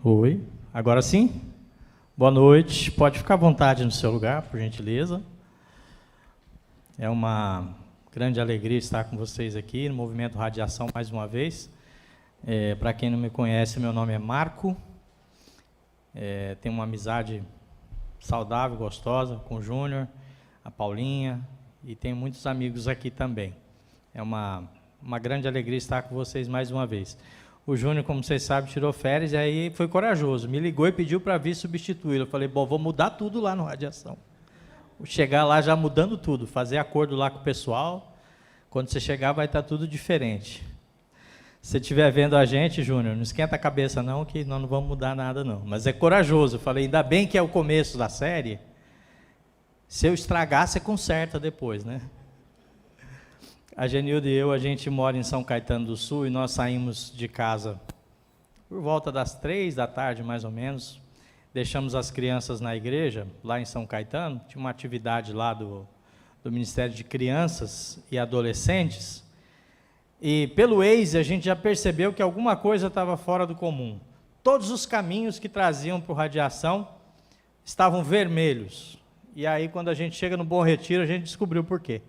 Oi, agora sim? Boa noite, pode ficar à vontade no seu lugar, por gentileza. É uma grande alegria estar com vocês aqui no Movimento Radiação mais uma vez. Para quem não me conhece, meu nome é Marco. Tenho uma amizade saudável, gostosa com o Júnior, a Paulinha, e tenho muitos amigos aqui também. É uma grande alegria estar com vocês mais uma vez. O Júnior, como vocês sabem, tirou férias e aí foi corajoso. Me ligou e pediu para vir substituí-lo. Eu falei, bom, vou mudar tudo lá no Radiação. Vou chegar lá já mudando tudo, fazer acordo lá com o pessoal. Quando você chegar vai estar tudo diferente. Se você estiver vendo a gente, Júnior, não esquenta a cabeça não, que nós não vamos mudar nada não. Mas é corajoso. Eu falei, ainda bem que é o começo da série. Se eu estragar, você conserta depois, né? A Genilda e eu, a gente mora em São Caetano do Sul e nós saímos de casa por volta das 3 da tarde, mais ou menos. Deixamos as crianças na igreja, lá em São Caetano. Tinha uma atividade lá do Ministério de Crianças e Adolescentes. E pelo Waze a gente já percebeu que alguma coisa estava fora do comum. Todos os caminhos que traziam para o Radiação estavam vermelhos. E aí, quando a gente chega no Bom Retiro, a gente descobriu por quê.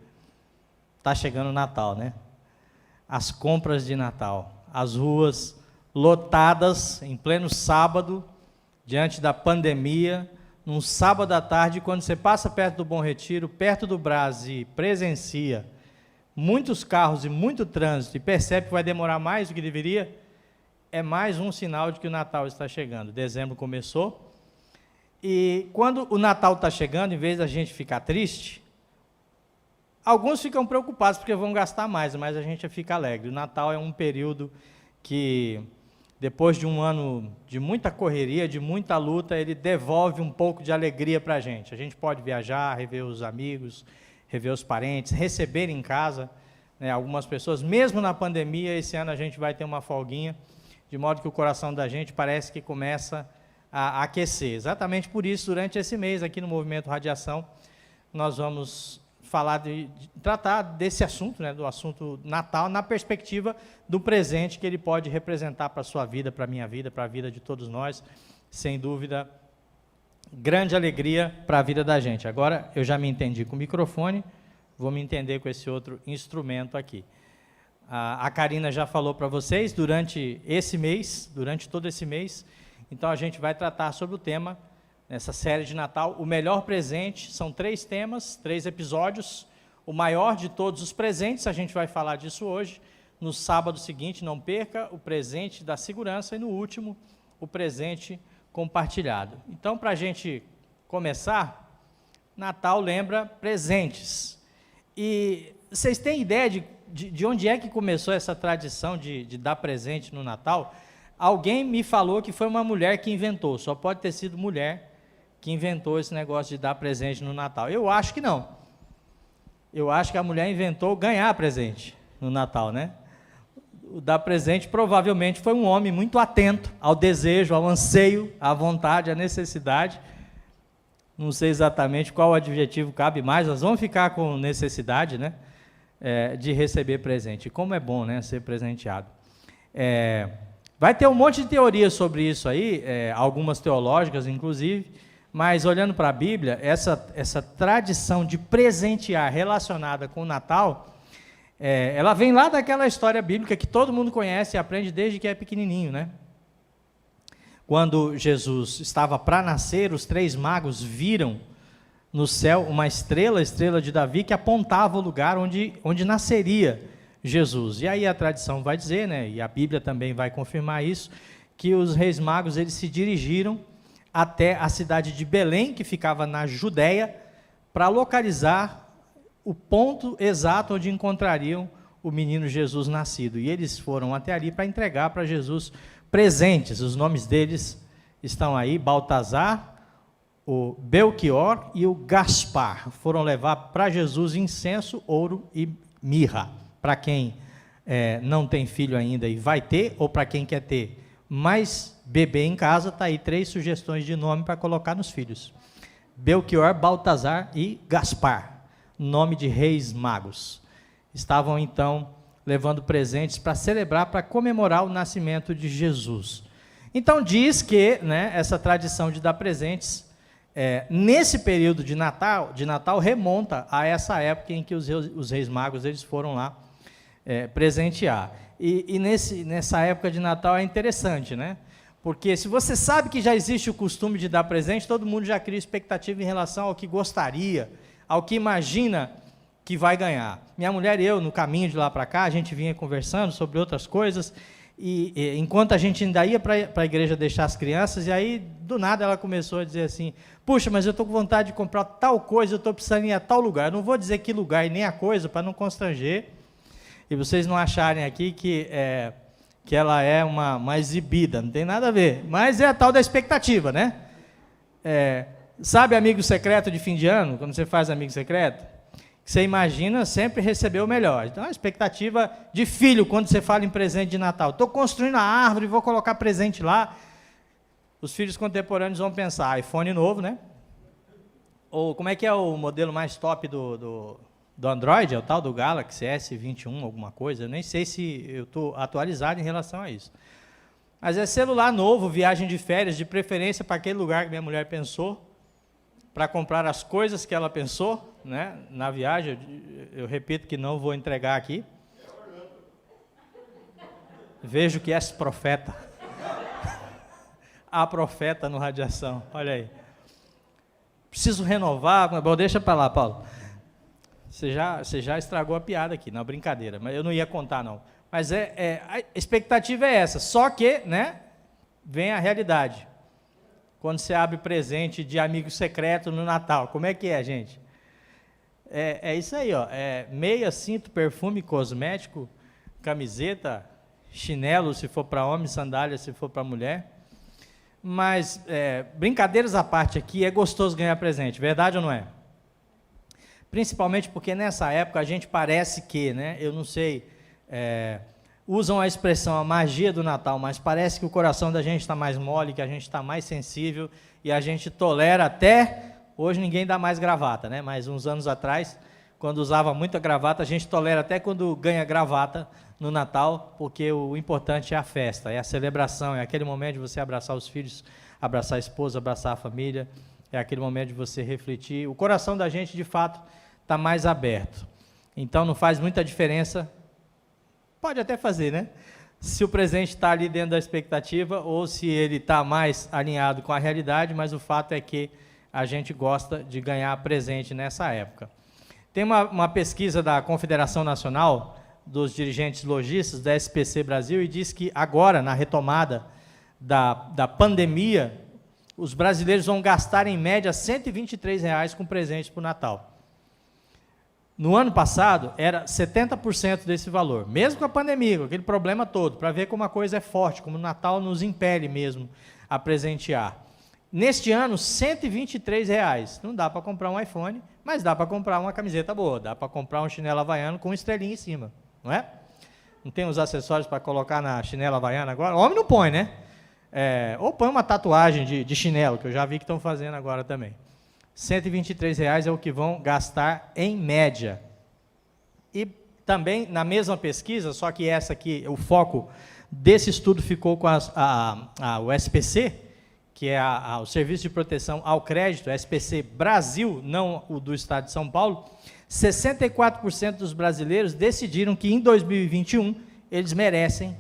Está chegando o Natal, né? As compras de Natal, as ruas lotadas em pleno sábado, diante da pandemia, num sábado à tarde, quando você passa perto do Bom Retiro, perto do Brás e presencia muitos carros e muito trânsito e percebe que vai demorar mais do que deveria, é mais um sinal de que o Natal está chegando. Dezembro começou, e quando o Natal está chegando, em vez da gente ficar triste, alguns ficam preocupados porque vão gastar mais, mas a gente fica alegre. O Natal é um período que, depois de um ano de muita correria, de muita luta, ele devolve um pouco de alegria para a gente. A gente pode viajar, rever os amigos, rever os parentes, receber em casa, né, algumas pessoas. Mesmo na pandemia, esse ano a gente vai ter uma folguinha, de modo que o coração da gente parece que começa a aquecer. Exatamente por isso, durante esse mês, aqui no Movimento Radiação, nós vamos tratar desse assunto, né, do assunto Natal, na perspectiva do presente que ele pode representar para a sua vida, para a minha vida, para a vida de todos nós, sem dúvida, grande alegria para a vida da gente. Agora, eu já me entendi com o microfone, vou me entender com esse outro instrumento aqui. A Karina já falou para vocês, durante todo esse mês, então a gente vai tratar sobre o tema, nessa série de Natal, o melhor presente. São 3 temas, 3 episódios, o maior de todos os presentes, a gente vai falar disso hoje. No sábado seguinte, não perca, o presente da segurança, e no último, o presente compartilhado. Então, para a gente começar, Natal lembra presentes. E vocês têm ideia de onde é que começou essa tradição de dar presente no Natal? Alguém me falou que foi uma mulher que inventou, só pode ter sido mulher que inventou esse negócio de dar presente no Natal. Eu acho que não. Eu acho que a mulher inventou ganhar presente no Natal, né? O dar presente provavelmente foi um homem muito atento ao desejo, ao anseio, à vontade, à necessidade. Não sei exatamente qual adjetivo cabe mais, nós vamos ficar com necessidade, né? De receber presente. Como é bom, né, ser presenteado. Vai ter um monte de teorias sobre isso aí, algumas teológicas, inclusive, mas olhando para a Bíblia, essa tradição de presentear relacionada com o Natal, ela vem lá daquela história bíblica que todo mundo conhece e aprende desde que é pequenininho, né? Quando Jesus estava para nascer, os 3 magos viram no céu uma estrela, a estrela de Davi, que apontava o lugar onde nasceria Jesus. E aí a tradição vai dizer, né, e a Bíblia também vai confirmar isso, que os reis magos eles se dirigiram até a cidade de Belém, que ficava na Judéia, para localizar o ponto exato onde encontrariam o menino Jesus nascido. E eles foram até ali para entregar para Jesus presentes. Os nomes deles estão aí: Baltazar, o Belchior e o Gaspar. Foram levar para Jesus incenso, ouro e mirra. Para quem não tem filho ainda e vai ter, ou para quem quer ter mais bebê em casa, está aí 3 sugestões de nome para colocar nos filhos: Belchior, Baltazar e Gaspar, nome de reis magos. Estavam então levando presentes para celebrar, para comemorar o nascimento de Jesus. Então, diz que, né, essa tradição de dar presentes, nesse período de Natal remonta a essa época em que os reis magos eles foram lá presentear. E nessa época de Natal é interessante, né? Porque se você sabe que já existe o costume de dar presente, todo mundo já cria expectativa em relação ao que gostaria, ao que imagina que vai ganhar. Minha mulher e eu, no caminho de lá para cá, a gente vinha conversando sobre outras coisas, e enquanto a gente ainda ia para a igreja deixar as crianças, e aí, do nada, ela começou a dizer assim, puxa, mas eu estou com vontade de comprar tal coisa, eu estou precisando ir a tal lugar. Eu não vou dizer que lugar e nem a coisa, para não constranger, e vocês não acharem aqui que ela é uma exibida, não tem nada a ver, mas é a tal da expectativa, né? Sabe amigo secreto de fim de ano, quando você faz amigo secreto? Você imagina sempre receber o melhor. Então, a expectativa de filho, quando você fala em presente de Natal. Estou construindo a árvore, vou colocar presente lá. Os filhos contemporâneos vão pensar, iPhone novo, né? Ou como é que é o modelo mais top do Android? É o tal do Galaxy S21, alguma coisa. Eu nem sei se eu estou atualizado em relação a isso. Mas é celular novo, viagem de férias, de preferência para aquele lugar que minha mulher pensou, para comprar as coisas que ela pensou, né, na viagem. Eu repito que não vou entregar aqui. Vejo que és profeta. Há profeta no Radiação, olha aí. Preciso renovar, bom, deixa para lá, Paulo. Você já estragou a piada aqui, não, brincadeira, mas eu não ia contar, não. Mas a expectativa é essa, só que, né, vem a realidade. Quando você abre presente de amigo secreto no Natal, como é que é, gente? É isso aí, ó. Meia, cinto, perfume, cosmético, camiseta, chinelo, se for para homem, sandália, se for para mulher. Mas, brincadeiras à parte aqui, é gostoso ganhar presente, verdade ou não é? Principalmente porque nessa época a gente parece que, né, eu não sei, usam a expressão a magia do Natal, mas parece que o coração da gente está mais mole, que a gente está mais sensível e a gente tolera até, hoje ninguém dá mais gravata, né? Mas uns anos atrás, quando usava muita gravata, a gente tolera até quando ganha gravata no Natal, porque o importante é a festa, é a celebração, é aquele momento de você abraçar os filhos, abraçar a esposa, abraçar a família, é aquele momento de você refletir. O coração da gente, de fato, está mais aberto. Então, não faz muita diferença. Pode até fazer, né? Se o presente está ali dentro da expectativa ou se ele está mais alinhado com a realidade, mas o fato é que a gente gosta de ganhar presente nessa época. Tem uma pesquisa da Confederação Nacional dos Dirigentes Lojistas, da SPC Brasil, e diz que agora, na retomada da pandemia, os brasileiros vão gastar, em média, R$ 123 com presentes para o Natal. No ano passado, era 70% desse valor, mesmo com a pandemia, com aquele problema todo, para ver como a coisa é forte, como o Natal nos impele mesmo a presentear. Neste ano, R$ 123. Não dá para comprar um iPhone, mas dá para comprar uma camiseta boa, dá para comprar um chinelo havaiano com estrelinha em cima, não é? Não tem os acessórios para colocar na chinela havaiana agora? O homem não põe, né? Ou põe uma tatuagem de chinelo, que eu já vi que estão fazendo agora também. R$ 123 é o que vão gastar em média. E também, na mesma pesquisa, só que essa aqui, o foco desse estudo ficou com o SPC, que é o Serviço de Proteção ao Crédito, SPC Brasil, não o do Estado de São Paulo. 64% dos brasileiros decidiram que em 2021 eles merecem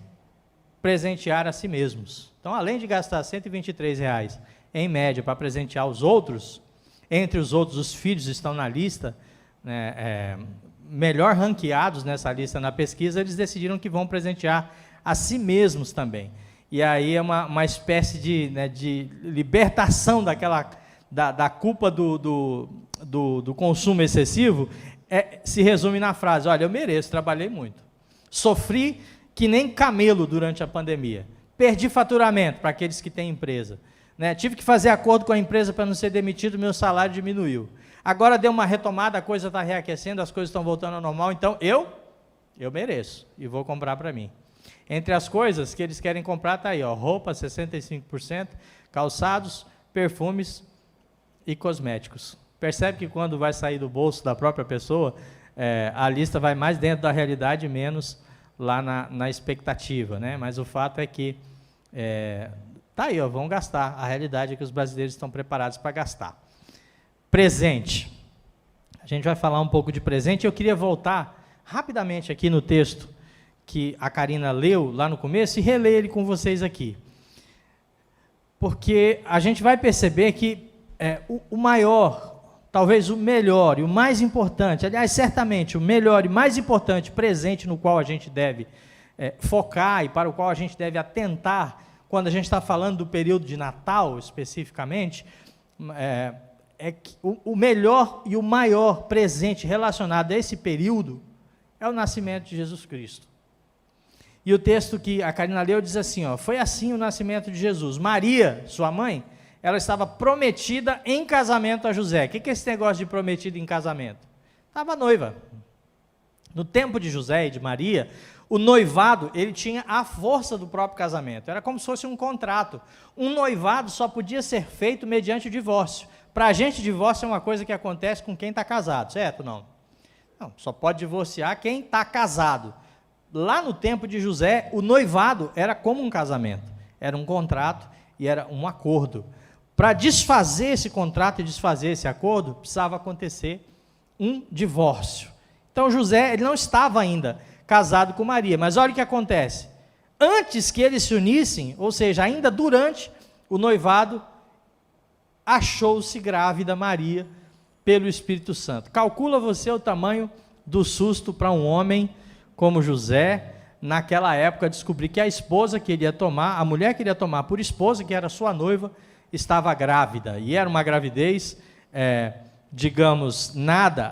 presentear a si mesmos. Então, além de gastar R$ 123 em média para presentear os outros, entre os outros, os filhos estão na lista, né, melhor ranqueados nessa lista na pesquisa, eles decidiram que vão presentear a si mesmos também. E aí é uma espécie de libertação da culpa do consumo excessivo, se resume na frase, olha, eu mereço, trabalhei muito. Sofri que nem camelo durante a pandemia. Perdi faturamento para aqueles que têm empresa. Né? Tive que fazer acordo com a empresa para não ser demitido, meu salário diminuiu. Agora deu uma retomada, a coisa está reaquecendo, as coisas estão voltando ao normal, então eu mereço e vou comprar para mim. Entre as coisas que eles querem comprar, está aí, ó, roupa, 65%, calçados, perfumes e cosméticos. Percebe que quando vai sair do bolso da própria pessoa, a lista vai mais dentro da realidade e menos lá na expectativa, né? Mas o fato é que Tá aí, ó, vão gastar. A realidade é que os brasileiros estão preparados para gastar. Presente. A gente vai falar um pouco de presente. Eu queria voltar rapidamente aqui no texto que a Karina leu lá no começo e reler ele com vocês aqui. Porque a gente vai perceber que o maior, talvez o melhor e o mais importante, aliás, certamente o melhor e mais importante presente no qual a gente deve focar e para o qual a gente deve atentar, quando a gente está falando do período de Natal, especificamente, que o melhor e o maior presente relacionado a esse período é o nascimento de Jesus Cristo. E o texto que a Karina leu diz assim, ó, foi assim o nascimento de Jesus. Maria, sua mãe, ela estava prometida em casamento a José. O que é esse negócio de prometida em casamento? Estava noiva. No tempo de José e de Maria, o noivado, ele tinha a força do próprio casamento. Era como se fosse um contrato. Um noivado só podia ser feito mediante o divórcio. Para a gente, divórcio é uma coisa que acontece com quem está casado, certo ou não? Não, só pode divorciar quem está casado. Lá no tempo de José, o noivado era como um casamento. Era um contrato e era um acordo. Para desfazer esse contrato e desfazer esse acordo, precisava acontecer um divórcio. Então, José, ele não estava ainda casado com Maria, mas olha o que acontece. Antes que eles se unissem, ou seja, ainda durante o noivado, achou-se grávida Maria pelo Espírito Santo. Calcula você o tamanho do susto para um homem como José, naquela época, descobrir que a esposa que ele ia tomar, a mulher que ele ia tomar por esposa, que era sua noiva, estava grávida, e era uma gravidez, digamos,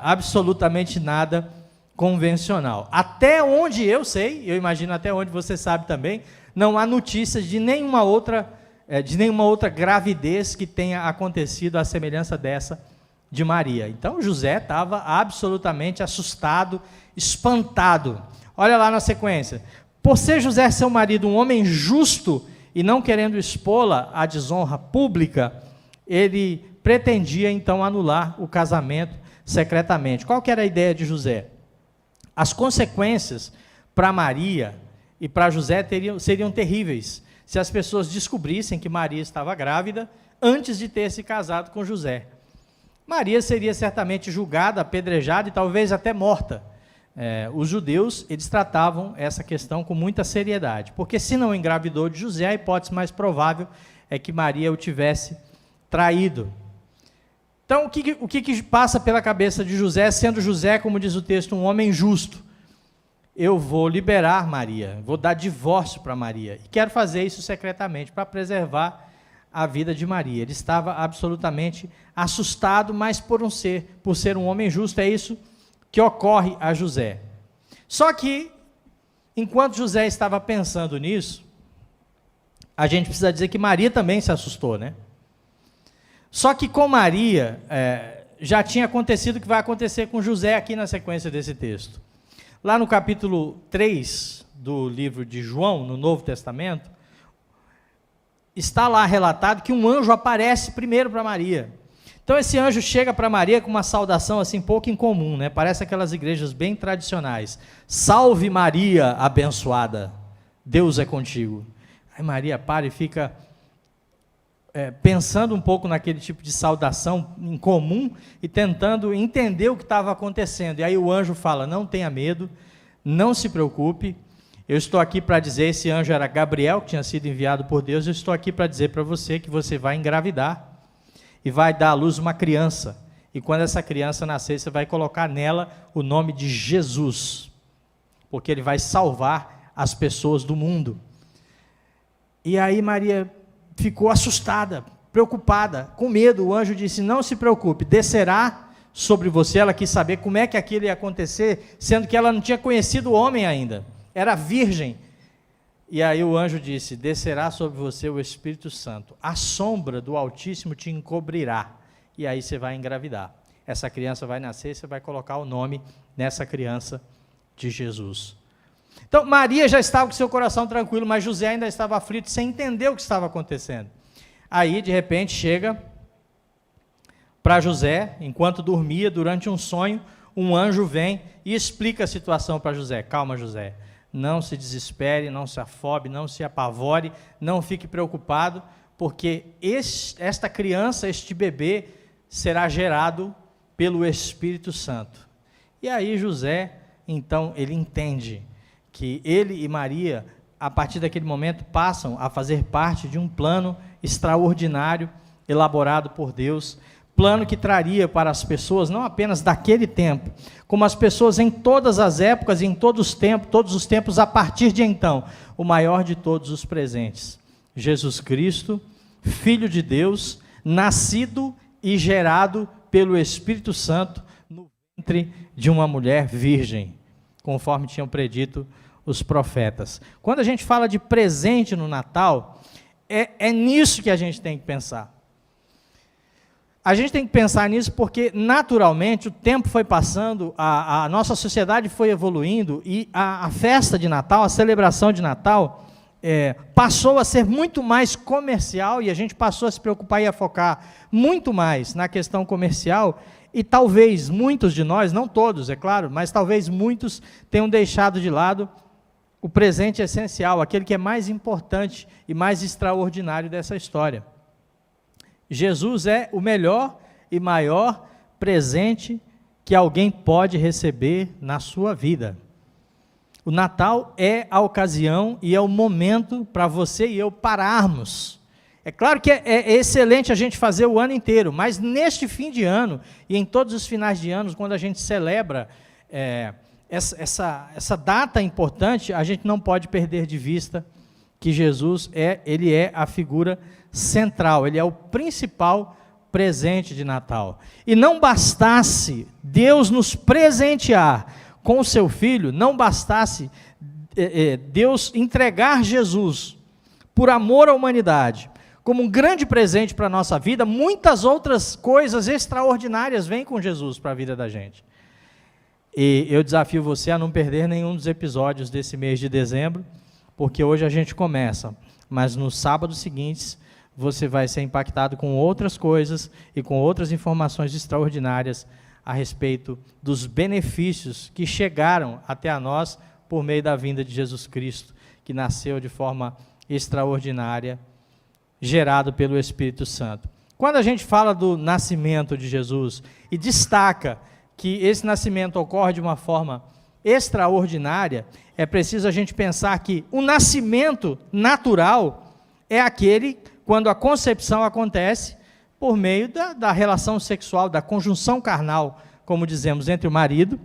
absolutamente nada convencional. Até onde eu sei, eu imagino até onde você sabe também, não há notícias de nenhuma outra gravidez que tenha acontecido à semelhança dessa de Maria. Então, José estava absolutamente assustado, espantado. Olha lá na sequência. Por ser José, seu marido, um homem justo e não querendo expô-la à desonra pública, ele pretendia então anular o casamento secretamente. Qual que era a ideia de José? As consequências para Maria e para José seriam terríveis se as pessoas descobrissem que Maria estava grávida antes de ter se casado com José. Maria seria certamente julgada, apedrejada e talvez até morta. Os judeus, eles tratavam essa questão com muita seriedade, porque se não engravidou de José, a hipótese mais provável é que Maria o tivesse traído. Então, o que passa pela cabeça de José, sendo José, como diz o texto, um homem justo? Eu vou liberar Maria, vou dar divórcio para Maria, e quero fazer isso secretamente, para preservar a vida de Maria. Ele estava absolutamente assustado, mas por ser um homem justo, é isso que ocorre a José. Só que, enquanto José estava pensando nisso, a gente precisa dizer que Maria também se assustou, né? Só que com Maria, já tinha acontecido o que vai acontecer com José aqui na sequência desse texto. Lá no capítulo 3 do livro de João, no Novo Testamento, está lá relatado que um anjo aparece primeiro para Maria. Então esse anjo chega para Maria com uma saudação assim pouco incomum, né? Parece aquelas igrejas bem tradicionais. Salve Maria, abençoada, Deus é contigo. Aí Maria para e fica pensando um pouco naquele tipo de saudação incomum e tentando entender o que estava acontecendo. E aí o anjo fala, não tenha medo, não se preocupe, eu estou aqui para dizer, esse anjo era Gabriel, que tinha sido enviado por Deus, eu estou aqui para dizer para você que você vai engravidar e vai dar à luz uma criança, e quando essa criança nascer, você vai colocar nela o nome de Jesus, porque ele vai salvar as pessoas do mundo. E aí Maria ficou assustada, preocupada, com medo. O anjo disse, não se preocupe, descerá sobre você. Ela quis saber como é que aquilo ia acontecer, sendo que ela não tinha conhecido o homem ainda, era virgem. E aí o anjo disse, descerá sobre você o Espírito Santo, a sombra do Altíssimo te encobrirá, e aí você vai engravidar. Essa criança vai nascer, você vai colocar o nome nessa criança de Jesus. Então, Maria já estava com seu coração tranquilo, mas José ainda estava aflito, sem entender o que estava acontecendo. Aí, de repente, chega para José, enquanto dormia, durante um sonho, um anjo vem e explica a situação para José. Calma, José, não se desespere, não se afobe, não se apavore, não fique preocupado, porque esta criança, este bebê, será gerado pelo Espírito Santo. E aí José, então, ele entende que ele e Maria, a partir daquele momento, passam a fazer parte de um plano extraordinário, elaborado por Deus, plano que traria para as pessoas, não apenas daquele tempo, como as pessoas em todas as épocas e em todos os tempos, a partir de então, o maior de todos os presentes, Jesus Cristo, Filho de Deus, nascido e gerado pelo Espírito Santo no ventre de uma mulher virgem, conforme tinham predito os profetas. Quando a gente fala de presente no Natal, é nisso que a gente tem que pensar. A gente tem que pensar nisso porque, naturalmente, o tempo foi passando, a nossa sociedade foi evoluindo e a festa de Natal, a celebração de Natal, passou a ser muito mais comercial e a gente passou a se preocupar e a focar muito mais na questão comercial e talvez muitos de nós, não todos, é claro, mas talvez muitos tenham deixado de lado o presente essencial, aquele que é mais importante e mais extraordinário dessa história. Jesus é o melhor e maior presente que alguém pode receber na sua vida. O Natal é a ocasião e é o momento para você e eu pararmos. É claro que é excelente a gente fazer o ano inteiro, mas neste fim de ano e em todos os finais de ano, quando a gente celebra essa data importante, a gente não pode perder de vista que Jesus ele é a figura central, ele é o principal presente de Natal. E não bastasse Deus nos presentear com o seu Filho, não bastasse Deus entregar Jesus por amor à humanidade, como um grande presente para a nossa vida, muitas outras coisas extraordinárias vêm com Jesus para a vida da gente. E eu desafio você a não perder nenhum dos episódios desse mês de dezembro, porque hoje a gente começa, mas nos sábados seguintes você vai ser impactado com outras coisas e com outras informações extraordinárias a respeito dos benefícios que chegaram até a nós por meio da vinda de Jesus Cristo, que nasceu de forma extraordinária, gerado pelo Espírito Santo. Quando a gente fala do nascimento de Jesus e destaca que esse nascimento ocorre de uma forma extraordinária, é preciso a gente pensar que o nascimento natural é aquele quando a concepção acontece por meio da relação sexual, da conjunção carnal, como dizemos, entre o marido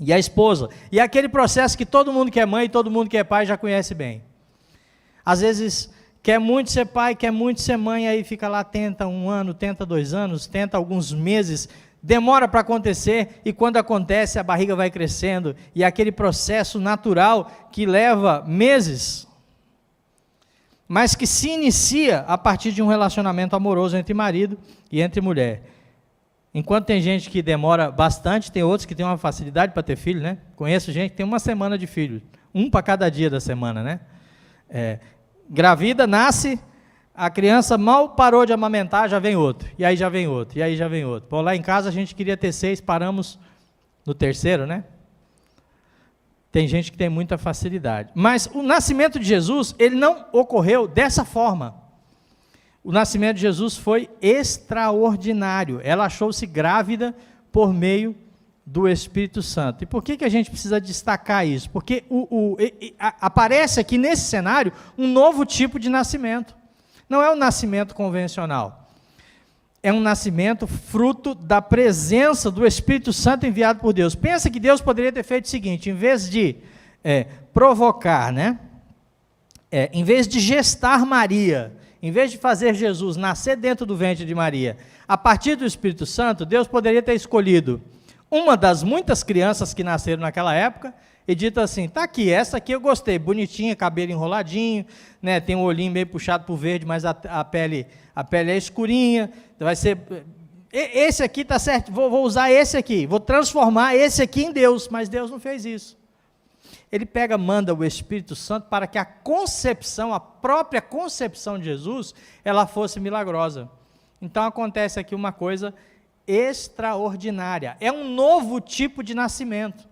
e a esposa. E é aquele processo que todo mundo que é mãe e todo mundo que é pai já conhece bem. Às vezes quer muito ser pai, quer muito ser mãe, aí fica lá, tenta 1 ano, tenta 2 anos, tenta alguns meses, demora para acontecer, e quando acontece a barriga vai crescendo, e é aquele processo natural que leva meses, mas que se inicia a partir de um relacionamento amoroso entre marido e entre mulher. Enquanto tem gente que demora bastante, tem outros que têm uma facilidade para ter filho, né? Conheço gente que tem 1 semana de filho, 1 para cada dia da semana, né? Gravida, nasce, a criança mal parou de amamentar, já vem outro, e aí já vem outro, e aí já vem outro. Pô, lá em casa a gente queria ter 6, paramos no 3º, né? Tem gente que tem muita facilidade. Mas o nascimento de Jesus, ele não ocorreu dessa forma. O nascimento de Jesus foi extraordinário. Ela achou-se grávida por meio do Espírito Santo. E por que a gente precisa destacar isso? Porque aparece aqui nesse cenário um novo tipo de nascimento. Não é um nascimento convencional. É um nascimento fruto da presença do Espírito Santo enviado por Deus. Pensa que Deus poderia ter feito o seguinte, em vez de provocar, né? Em vez de gestar Maria, em vez de fazer Jesus nascer dentro do ventre de Maria, a partir do Espírito Santo, Deus poderia ter escolhido uma das muitas crianças que nasceram naquela época, e dito assim, tá aqui, essa aqui eu gostei, bonitinha, cabelo enroladinho, né, tem um olhinho meio puxado para o verde, mas a pele é escurinha, vai ser, esse aqui tá certo, vou usar esse aqui, vou transformar esse aqui em Deus, mas Deus não fez isso. Ele manda o Espírito Santo para que a concepção, a própria concepção de Jesus, ela fosse milagrosa. Então acontece aqui uma coisa extraordinária, é um novo tipo de nascimento.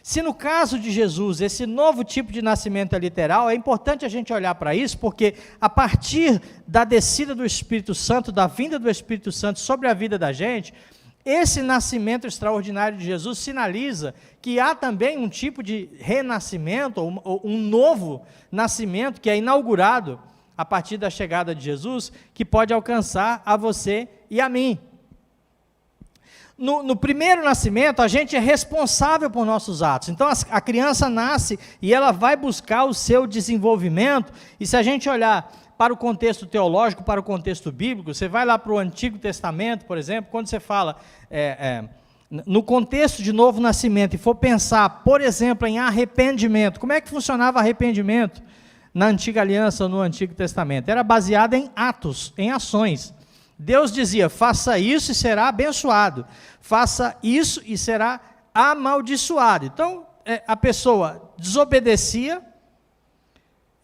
Se no caso de Jesus, esse novo tipo de nascimento é literal, é importante a gente olhar para isso, porque a partir da descida do Espírito Santo, da vinda do Espírito Santo sobre a vida da gente, esse nascimento extraordinário de Jesus sinaliza que há também um tipo de renascimento, ou um novo nascimento que é inaugurado a partir da chegada de Jesus, que pode alcançar a você e a mim. No primeiro nascimento, a gente é responsável por nossos atos. Então, a criança nasce e ela vai buscar o seu desenvolvimento. E se a gente olhar para o contexto teológico, para o contexto bíblico, você vai lá para o Antigo Testamento, por exemplo, quando você fala no contexto de novo nascimento, e for pensar, por exemplo, em arrependimento, como é que funcionava arrependimento na Antiga Aliança ou no Antigo Testamento? Era baseado em atos, em ações. Deus dizia, faça isso e será abençoado, faça isso e será amaldiçoado. Então, a pessoa desobedecia,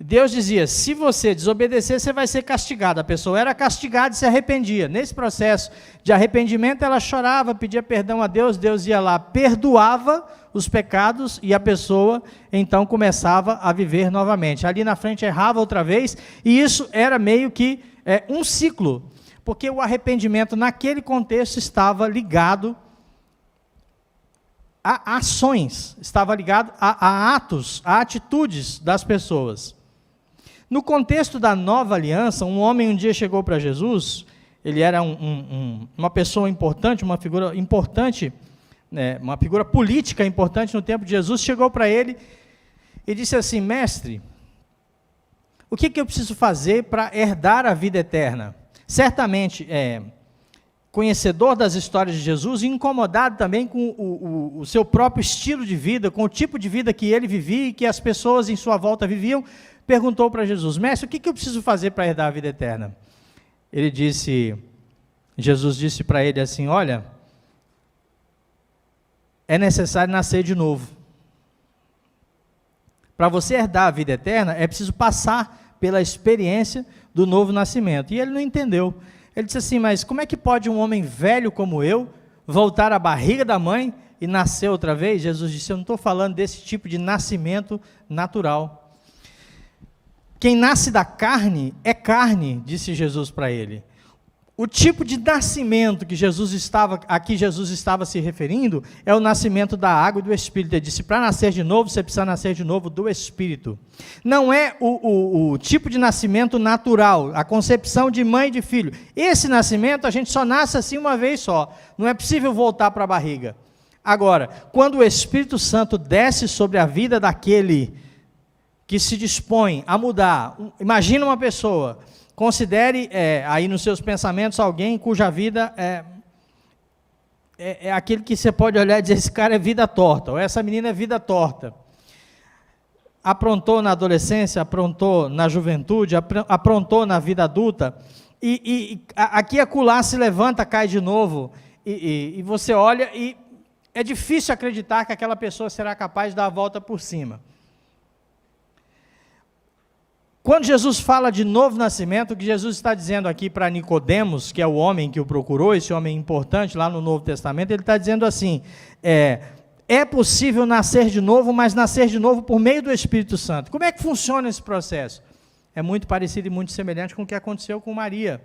Deus dizia, se você desobedecer, você vai ser castigado. A pessoa era castigada e se arrependia. Nesse processo de arrependimento, ela chorava, pedia perdão a Deus, Deus ia lá, perdoava os pecados e a pessoa, então, começava a viver novamente. Ali na frente errava outra vez, e isso era meio que um ciclo, porque o arrependimento naquele contexto estava ligado a ações, estava ligado a atos, a atitudes das pessoas. No contexto da nova aliança, um homem um dia chegou para Jesus, ele era uma pessoa importante, uma figura importante, uma figura política importante no tempo de Jesus, chegou para ele e disse assim, mestre, o que eu preciso fazer para herdar a vida eterna? Certamente, conhecedor das histórias de Jesus, e incomodado também com o seu próprio estilo de vida, com o tipo de vida que ele vivia e que as pessoas em sua volta viviam, perguntou para Jesus, mestre, o que eu preciso fazer para herdar a vida eterna? Jesus disse para ele assim, olha, é necessário nascer de novo. Para você herdar a vida eterna, é preciso passar pela experiência do novo nascimento. E ele não entendeu. Ele disse assim, mas como é que pode um homem velho como eu voltar à barriga da mãe e nascer outra vez? Jesus disse, eu não estou falando desse tipo de nascimento natural. Quem nasce da carne é carne, disse Jesus para ele. O tipo de nascimento que Jesus estava se referindo é o nascimento da água e do Espírito. Ele disse, para nascer de novo, você precisa nascer de novo do Espírito. Não é o tipo de nascimento natural, a concepção de mãe e de filho. Esse nascimento, a gente só nasce assim uma vez só. Não é possível voltar para a barriga. Agora, quando o Espírito Santo desce sobre a vida daquele que se dispõe a mudar, imagina uma pessoa... Considere aí nos seus pensamentos alguém cuja vida é aquele que você pode olhar e dizer, esse cara é vida torta, ou essa menina é vida torta. Aprontou na adolescência, aprontou na juventude, aprontou na vida adulta, e aqui e acolá se levanta, cai de novo, e você olha e é difícil acreditar que aquela pessoa será capaz de dar a volta por cima. Quando Jesus fala de novo nascimento, o que Jesus está dizendo aqui para Nicodemos, que é o homem que o procurou, esse homem importante lá no Novo Testamento, ele está dizendo assim, é possível nascer de novo, mas nascer de novo por meio do Espírito Santo. Como é que funciona esse processo? É muito parecido e muito semelhante com o que aconteceu com Maria.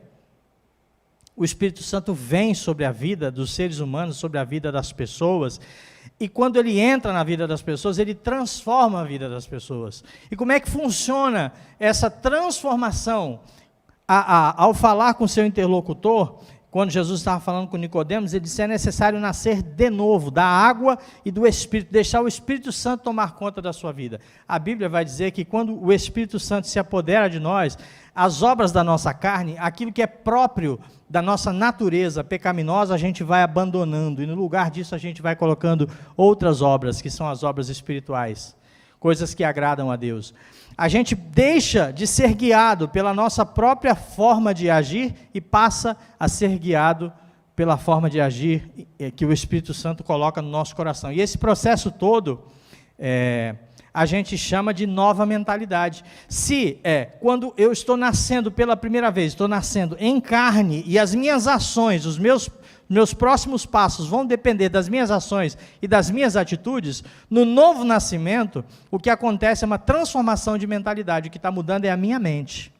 O Espírito Santo vem sobre a vida dos seres humanos, sobre a vida das pessoas, e quando ele entra na vida das pessoas, ele transforma a vida das pessoas. E como é que funciona essa transformação? Ao falar com o seu interlocutor, quando Jesus estava falando com Nicodemos, ele disse, é necessário nascer de novo, da água e do Espírito, deixar o Espírito Santo tomar conta da sua vida. A Bíblia vai dizer que quando o Espírito Santo se apodera de nós, as obras da nossa carne, aquilo que é próprio da nossa natureza pecaminosa, a gente vai abandonando, e no lugar disso a gente vai colocando outras obras, que são as obras espirituais, coisas que agradam a Deus. A gente deixa de ser guiado pela nossa própria forma de agir e passa a ser guiado pela forma de agir que o Espírito Santo coloca no nosso coração. E esse processo todo, a gente chama de nova mentalidade. Quando eu estou nascendo pela primeira vez, estou nascendo em carne, e as minhas ações, os meus meus próximos passos vão depender das minhas ações e das minhas atitudes, no novo nascimento, o que acontece é uma transformação de mentalidade. O que está mudando é a minha mente.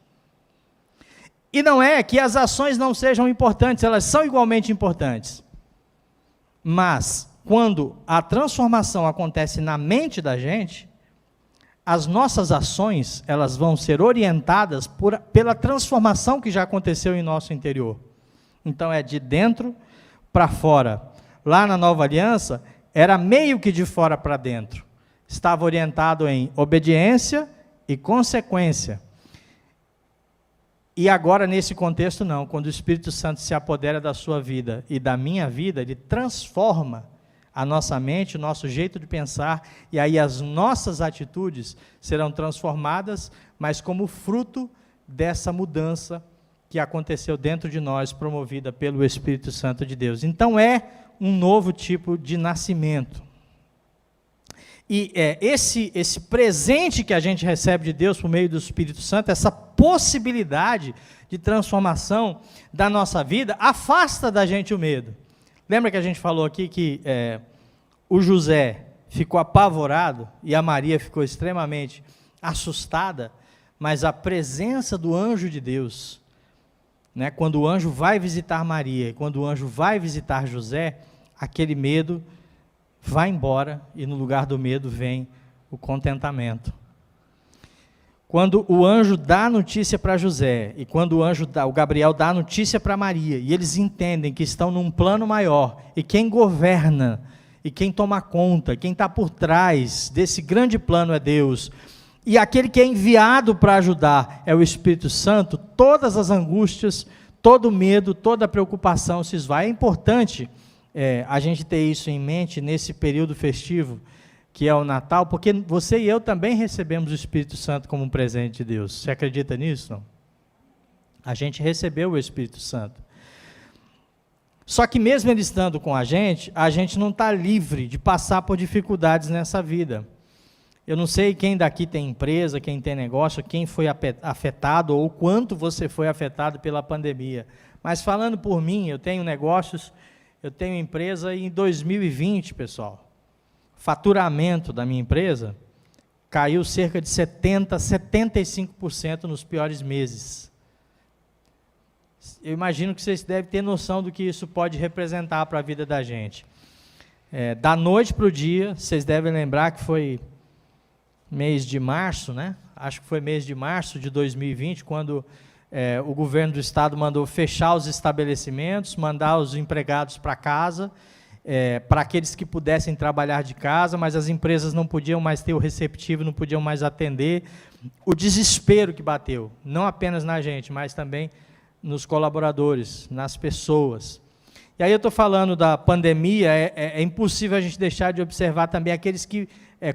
E não é que as ações não sejam importantes, elas são igualmente importantes. Mas, quando a transformação acontece na mente da gente, as nossas ações, elas vão ser orientadas pela transformação que já aconteceu em nosso interior. Então, é de dentro para fora. Lá na Nova Aliança, era meio que de fora para dentro. Estava orientado em obediência e consequência. E agora, nesse contexto, não. Quando o Espírito Santo se apodera da sua vida e da minha vida, ele transforma a nossa mente, o nosso jeito de pensar, e aí as nossas atitudes serão transformadas, mas como fruto dessa mudança que aconteceu dentro de nós, promovida pelo Espírito Santo de Deus. Então é um novo tipo de nascimento. E esse presente que a gente recebe de Deus por meio do Espírito Santo, essa possibilidade de transformação da nossa vida, afasta da gente o medo. Lembra que a gente falou aqui que o José ficou apavorado e a Maria ficou extremamente assustada, mas a presença do anjo de Deus, né, quando o anjo vai visitar Maria, e quando o anjo vai visitar José, aquele medo vai embora e no lugar do medo vem o contentamento. Quando o anjo dá a notícia para José, e quando o Gabriel dá a notícia para Maria, e eles entendem que estão num plano maior, e quem governa, e quem toma conta, quem está por trás desse grande plano é Deus, e aquele que é enviado para ajudar é o Espírito Santo, todas as angústias, todo medo, toda preocupação se esvai. É importante a gente ter isso em mente nesse período festivo, que é o Natal, porque você e eu também recebemos o Espírito Santo como um presente de Deus. Você acredita nisso? Não? A gente recebeu o Espírito Santo. Só que mesmo ele estando com a gente não está livre de passar por dificuldades nessa vida. Eu não sei quem daqui tem empresa, quem tem negócio, quem foi afetado, ou quanto você foi afetado pela pandemia. Mas falando por mim, eu tenho negócios, eu tenho empresa, e em 2020, pessoal, faturamento da minha empresa caiu cerca de 75% nos piores meses. Eu imagino que vocês devem ter noção do que isso pode representar para a vida da gente. Da noite para o dia, vocês devem lembrar que foi mês de março, né? Acho que foi mês de março de 2020, quando o governo do estado mandou fechar os estabelecimentos, mandar os empregados para casa, para aqueles que pudessem trabalhar de casa, mas as empresas não podiam mais ter o receptivo, não podiam mais atender. O desespero que bateu, não apenas na gente, mas também nos colaboradores, nas pessoas. E aí eu estou falando da pandemia, é impossível a gente deixar de observar também aqueles que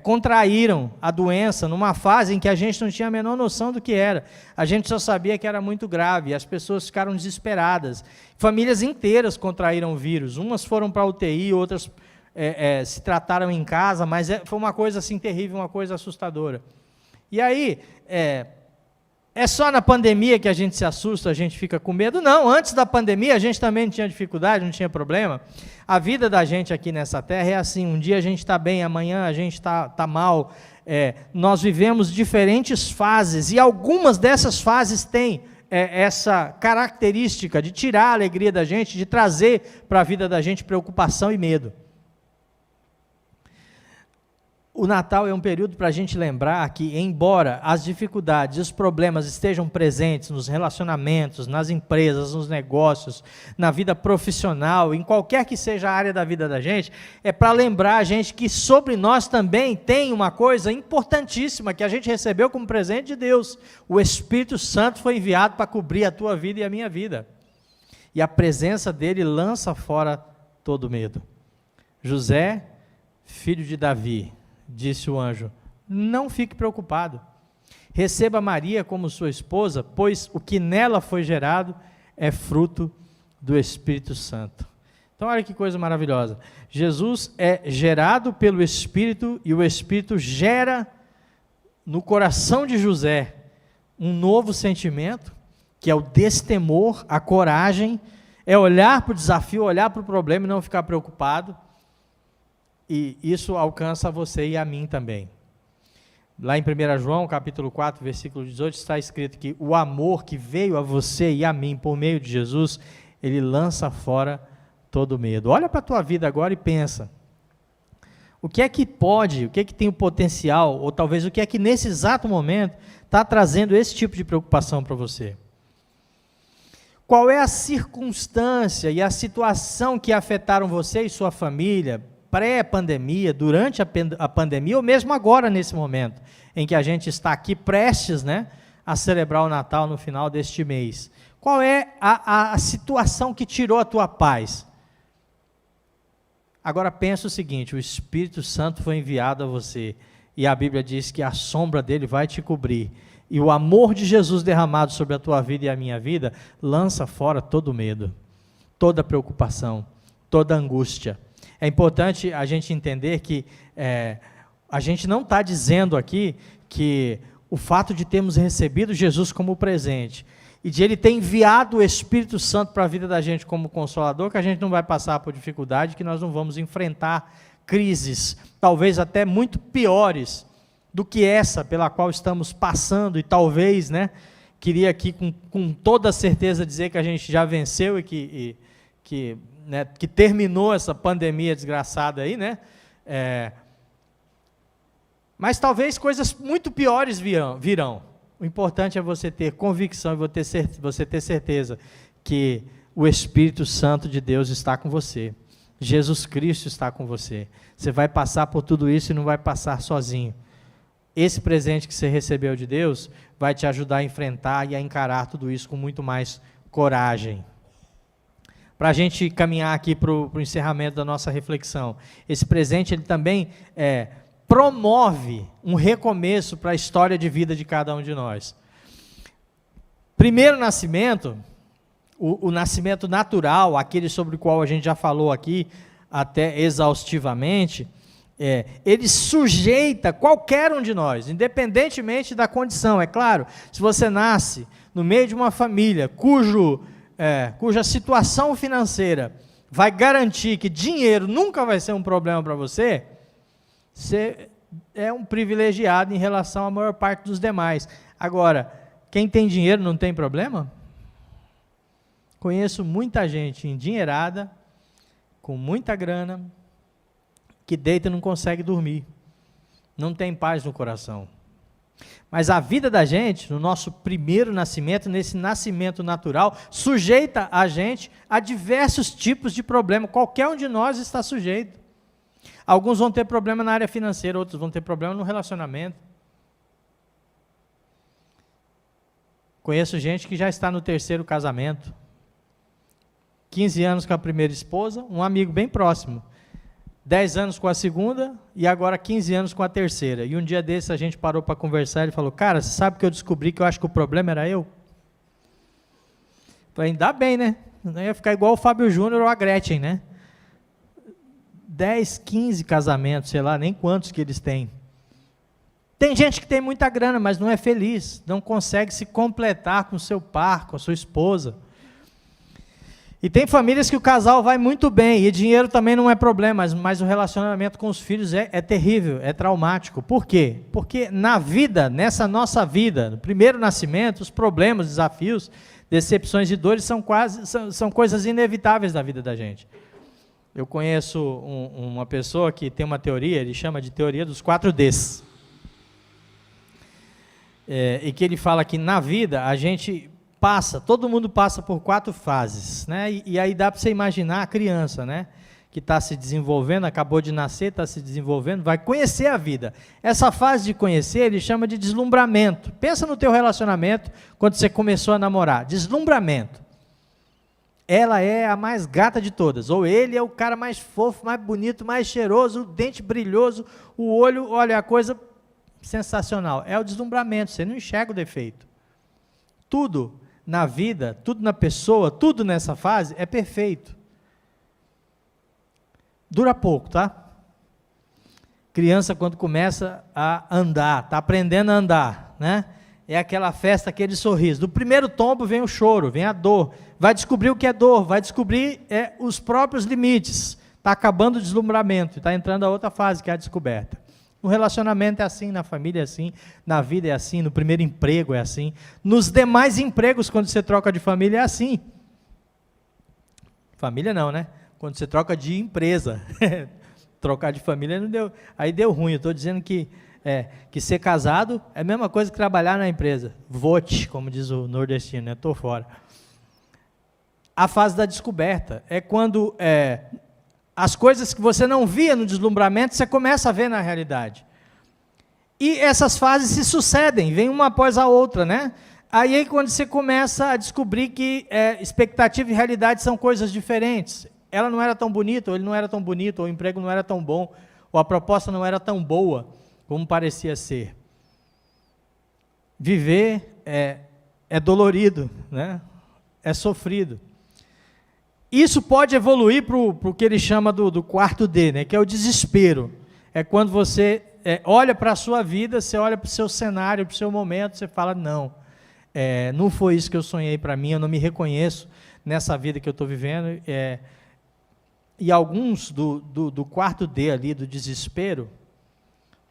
contraíram a doença numa fase em que a gente não tinha a menor noção do que era. A gente só sabia que era muito grave, as pessoas ficaram desesperadas. Famílias inteiras contraíram o vírus, umas foram para a UTI, outras se trataram em casa, mas foi uma coisa assim terrível, uma coisa assustadora. E aí, é só na pandemia que a gente se assusta, a gente fica com medo? Não, antes da pandemia a gente também não tinha dificuldade, não tinha problema. A vida da gente aqui nessa terra é assim, um dia a gente está bem, amanhã a gente está mal. Nós vivemos diferentes fases, e algumas dessas fases têm essa característica de tirar a alegria da gente, de trazer para a vida da gente preocupação e medo. O Natal é um período para a gente lembrar que, embora as dificuldades e os problemas estejam presentes nos relacionamentos, nas empresas, nos negócios, na vida profissional, em qualquer que seja a área da vida da gente, é para lembrar a gente que sobre nós também tem uma coisa importantíssima que a gente recebeu como presente de Deus. O Espírito Santo foi enviado para cobrir a tua vida e a minha vida. E a presença dele lança fora todo medo. José, filho de Davi, disse o anjo, não fique preocupado, receba Maria como sua esposa, pois o que nela foi gerado é fruto do Espírito Santo. Então olha que coisa maravilhosa, Jesus é gerado pelo Espírito, e o Espírito gera no coração de José um novo sentimento, que é o destemor, a coragem, é olhar para o desafio, olhar para o problema e não ficar preocupado, e isso alcança você e a mim também. Lá em 1 João, capítulo 4, versículo 18, está escrito que o amor que veio a você e a mim por meio de Jesus, ele lança fora todo medo. Olha para a tua vida agora e pensa, o que é que pode, o que é que tem o potencial, ou talvez o que é que nesse exato momento está trazendo esse tipo de preocupação para você? Qual é a circunstância e a situação que afetaram você e sua família, pré-pandemia, durante a pandemia, ou mesmo agora nesse momento, em que a gente está aqui prestes, né, a celebrar o Natal no final deste mês? Qual é a situação que tirou a tua paz? Agora pensa o seguinte, o Espírito Santo foi enviado a você, e a Bíblia diz que a sombra dele vai te cobrir, e o amor de Jesus derramado sobre a tua vida e a minha vida, lança fora todo medo, toda preocupação, toda angústia. É importante a gente entender que a gente não está dizendo aqui que o fato de termos recebido Jesus como presente, e de Ele ter enviado o Espírito Santo para a vida da gente como Consolador, que a gente não vai passar por dificuldade, que nós não vamos enfrentar crises, talvez até muito piores do que essa pela qual estamos passando, e talvez, né, queria aqui com toda certeza dizer que a gente já venceu e que terminou essa pandemia desgraçada aí, né? Mas talvez coisas muito piores virão. O importante é você ter convicção e você ter certeza que o Espírito Santo de Deus está com você. Jesus Cristo está com você. Você vai passar por tudo isso e não vai passar sozinho. Esse presente que você recebeu de Deus vai te ajudar a enfrentar e a encarar tudo isso com muito mais coragem. Para a gente caminhar aqui para o encerramento da nossa reflexão, esse presente ele também promove um recomeço para a história de vida de cada um de nós. Primeiro nascimento, o nascimento natural, aquele sobre o qual a gente já falou aqui até exaustivamente, ele sujeita qualquer um de nós, independentemente da condição. É claro, se você nasce no meio de uma família cuja situação financeira vai garantir que dinheiro nunca vai ser um problema para você, você é um privilegiado em relação à maior parte dos demais. Agora, quem tem dinheiro não tem problema? Conheço muita gente endinheirada, com muita grana, que deita e não consegue dormir, não tem paz no coração. Mas a vida da gente, no nosso primeiro nascimento, nesse nascimento natural, sujeita a gente a diversos tipos de problema. Qualquer um de nós está sujeito. Alguns vão ter problema na área financeira, outros vão ter problema no relacionamento. Conheço gente que já está no terceiro casamento. 15 anos com a primeira esposa, um amigo bem próximo. 10 anos com a segunda e agora 15 anos com a terceira. E um dia desses a gente parou para conversar e ele falou, cara, você sabe que eu descobri que eu acho que o problema era eu? Falei, ainda bem, né? Não ia ficar igual o Fábio Júnior ou a Gretchen, né? 10, 15 casamentos, sei lá, nem quantos que eles têm. Tem gente que tem muita grana, mas não é feliz, não consegue se completar com o seu par, com a sua esposa. E tem famílias que o casal vai muito bem, e dinheiro também não é problema, mas o relacionamento com os filhos é terrível, é traumático. Por quê? Porque na vida, nessa nossa vida, no primeiro nascimento, os problemas, desafios, decepções e dores são coisas inevitáveis da vida da gente. Eu conheço uma pessoa que tem uma teoria, ele chama de teoria dos 4Ds. E que ele fala que na vida a gente todo mundo passa por 4 fases, né? E aí dá para você imaginar a criança, né? Que está se desenvolvendo, acabou de nascer, está se desenvolvendo, vai conhecer a vida. Essa fase de conhecer, ele chama de deslumbramento. Pensa no teu relacionamento, quando você começou a namorar. Deslumbramento. Ela é a mais gata de todas, ou ele é o cara mais fofo, mais bonito, mais cheiroso, o dente brilhoso, o olho, olha, a coisa sensacional. É o deslumbramento, você não enxerga o defeito. Tudo na vida, tudo na pessoa, tudo nessa fase é perfeito. Dura pouco, tá? Criança, quando começa a andar, está aprendendo a andar, né? é aquela festa, aquele sorriso. Do primeiro tombo vem o choro, vem a dor. Vai descobrir o que é dor, vai descobrir os próprios limites. Está acabando o deslumbramento, está entrando a outra fase, que é a descoberta. No relacionamento é assim, na família é assim, na vida é assim, no primeiro emprego é assim, nos demais empregos, quando você troca de família, é assim. Família não, né? Quando você troca de empresa. Trocar de família não deu, aí deu ruim. Eu estou dizendo que ser casado é a mesma coisa que trabalhar na empresa. Vote, como diz o nordestino, né? Estou fora. A fase da descoberta é quando as coisas que você não via no deslumbramento, você começa a ver na realidade. E essas fases se sucedem, vem uma após a outra, né? Aí quando você começa a descobrir que expectativa e realidade são coisas diferentes. Ela não era tão bonita, ou ele não era tão bonito, ou o emprego não era tão bom, ou a proposta não era tão boa, como parecia ser. Viver é dolorido, né? É sofrido. Isso pode evoluir para o que ele chama do quarto D, né? Que é o desespero. É quando você olha para a sua vida, você olha para o seu cenário, para o seu momento, você fala, não, não foi isso que eu sonhei para mim, eu não me reconheço nessa vida que eu estou vivendo. E alguns do quarto D ali, do desespero,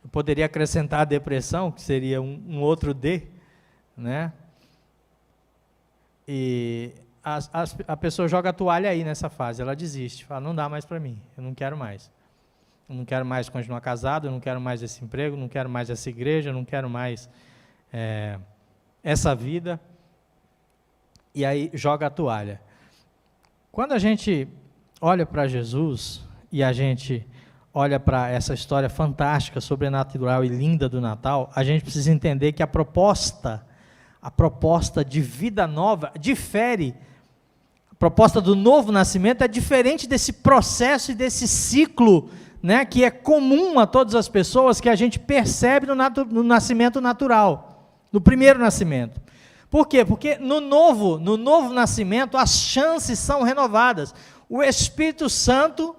eu poderia acrescentar a depressão, que seria um outro D, né? E a pessoa joga a toalha aí nessa fase, ela desiste, fala, não dá mais para mim, eu não quero mais. Eu não quero mais continuar casado, eu não quero mais esse emprego, não quero mais essa igreja, eu não quero mais essa vida. E aí joga a toalha. Quando a gente olha para Jesus e a gente olha para essa história fantástica, sobrenatural e linda do Natal, a gente precisa entender que a proposta de vida nova difere. A proposta do novo nascimento é diferente desse processo e desse ciclo, né, que é comum a todas as pessoas, que a gente percebe no nascimento natural, no primeiro nascimento. Por quê? Porque no novo nascimento as chances são renovadas. O Espírito Santo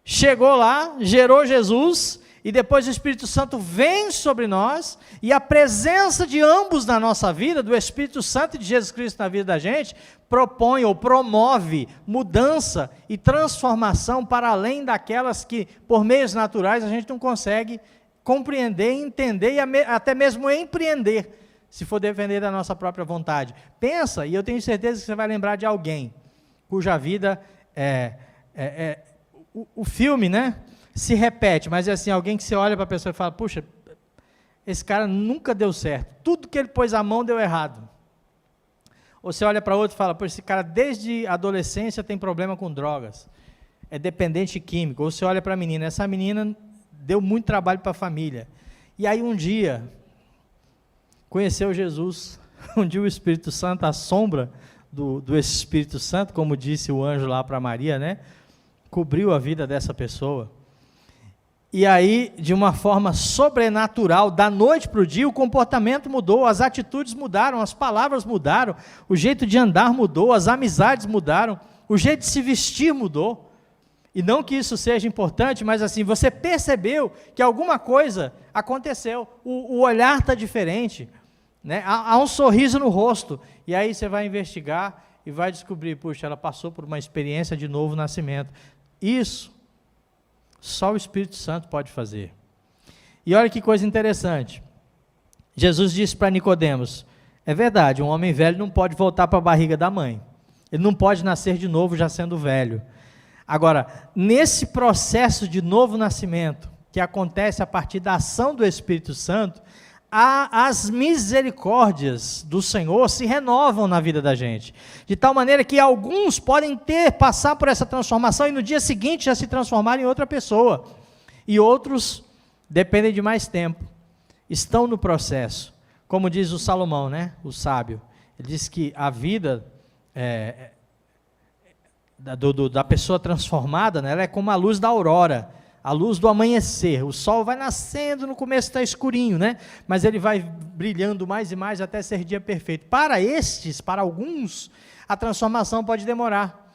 chegou lá, gerou Jesus, e depois o Espírito Santo vem sobre nós, e a presença de ambos na nossa vida, do Espírito Santo e de Jesus Cristo na vida da gente, propõe ou promove mudança e transformação para além daquelas que, por meios naturais, a gente não consegue compreender, entender e até mesmo empreender, se for depender da nossa própria vontade. Pensa, e eu tenho certeza que você vai lembrar de alguém cuja vida o filme, né, se repete, mas é assim, alguém que você olha para a pessoa e fala, puxa, esse cara nunca deu certo, tudo que ele pôs a mão deu errado. Ou você olha para outro e fala, puxa, esse cara desde a adolescência tem problema com drogas, é dependente químico. Ou você olha para a menina, essa menina deu muito trabalho para a família, e aí um dia conheceu Jesus, um dia o Espírito Santo, a sombra do Espírito Santo, como disse o anjo lá para Maria, né, cobriu a vida dessa pessoa, e aí, de uma forma sobrenatural, da noite para o dia, o comportamento mudou, as atitudes mudaram, as palavras mudaram, o jeito de andar mudou, as amizades mudaram, o jeito de se vestir mudou. E não que isso seja importante, mas assim, você percebeu que alguma coisa aconteceu, o olhar está diferente, né? Há um sorriso no rosto, e aí você vai investigar e vai descobrir, puxa, ela passou por uma experiência de novo nascimento. Isso só o Espírito Santo pode fazer. E olha que coisa interessante, Jesus disse para Nicodemos, é verdade, um homem velho não pode voltar para a barriga da mãe, ele não pode nascer de novo já sendo velho. Agora, nesse processo de novo nascimento, que acontece a partir da ação do Espírito Santo, as misericórdias do Senhor se renovam na vida da gente, de tal maneira que alguns podem passar por essa transformação e no dia seguinte já se transformar em outra pessoa, e outros dependem de mais tempo, estão no processo, como diz o Salomão, né, o sábio, ele diz que a vida da pessoa transformada, né, ela é como a luz da aurora, a luz do amanhecer. O sol vai nascendo, no começo está escurinho, né, mas ele vai brilhando mais e mais até ser dia perfeito. Para alguns, a transformação pode demorar,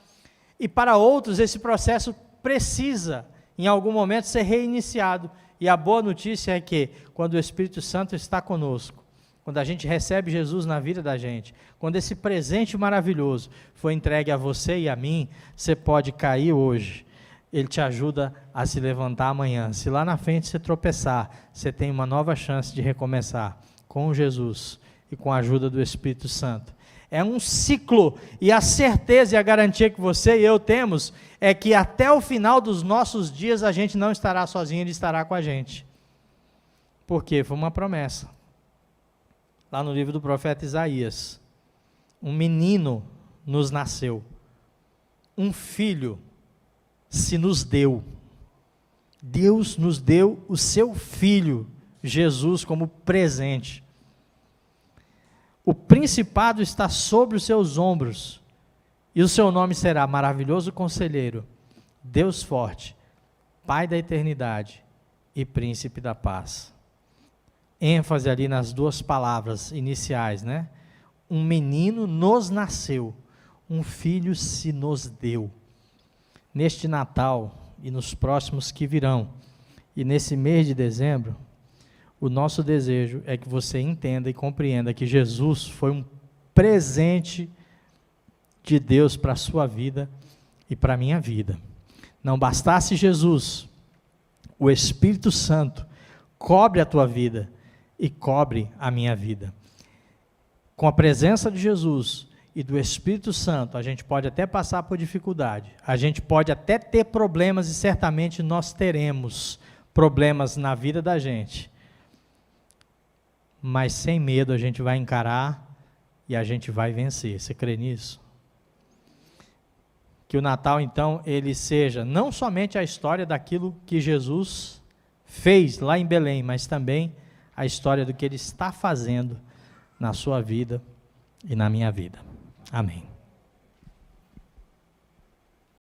e para outros esse processo precisa, em algum momento, ser reiniciado, e a boa notícia é que, quando o Espírito Santo está conosco, quando a gente recebe Jesus na vida da gente, quando esse presente maravilhoso foi entregue a você e a mim, você pode cair hoje. Ele te ajuda a se levantar amanhã. Se lá na frente você tropeçar, você tem uma nova chance de recomeçar com Jesus e com a ajuda do Espírito Santo. É um ciclo, e a certeza e a garantia que você e eu temos é que até o final dos nossos dias a gente não estará sozinho, Ele estará com a gente. Por quê? Foi uma promessa. Lá no livro do profeta Isaías, um menino nos nasceu, um filho se nos deu. Deus nos deu o seu Filho, Jesus, como presente. O principado está sobre os seus ombros, e o seu nome será Maravilhoso Conselheiro, Deus Forte, Pai da Eternidade e Príncipe da Paz. ênfase ali nas duas palavras iniciais, né? Um menino nos nasceu, um filho se nos deu. Neste Natal e nos próximos que virão, e nesse mês de dezembro, o nosso desejo é que você entenda e compreenda que Jesus foi um presente de Deus para a sua vida e para a minha vida. Não bastasse Jesus, o Espírito Santo cobre a tua vida e cobre a minha vida. Com a presença de Jesus e do Espírito Santo, a gente pode até passar por dificuldade, a gente pode até ter problemas, e certamente nós teremos problemas na vida da gente, mas sem medo a gente vai encarar e a gente vai vencer. Você crê nisso? Que o Natal, então, ele seja não somente a história daquilo que Jesus fez lá em Belém, mas também a história do que Ele está fazendo na sua vida e na minha vida. Amém.